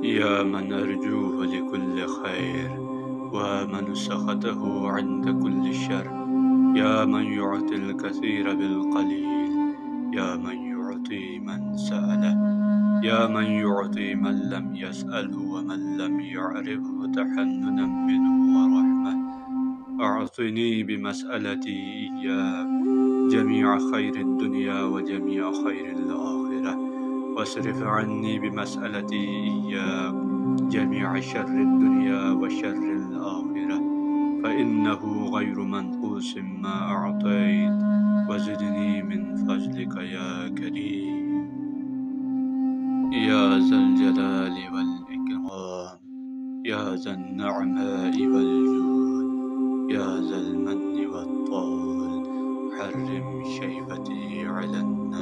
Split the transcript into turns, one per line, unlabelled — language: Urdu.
يا من أرجوه لكل خير ومن سخطه عند كل شر، يا من يعطي الكثير بالقليل، يا من يعطي من سأله، يا من يعطي من لم يسأله ومن لم يعرفه تحننا منه ورحمة. أعطني بمسألتي إياك جميع خير الدنيا وجميع خير الآخرة، واصرف عني بمسألتي إياك جميع شر الدنيا وشر الآخرة، فإنه غير منقوص ما أعطيت، وزدني من فضلك يا كريم يا ذا الجلال والإكرام، يا ذا النعماء والجود، يا ذا المن والطول. حرم شيبتي على الناس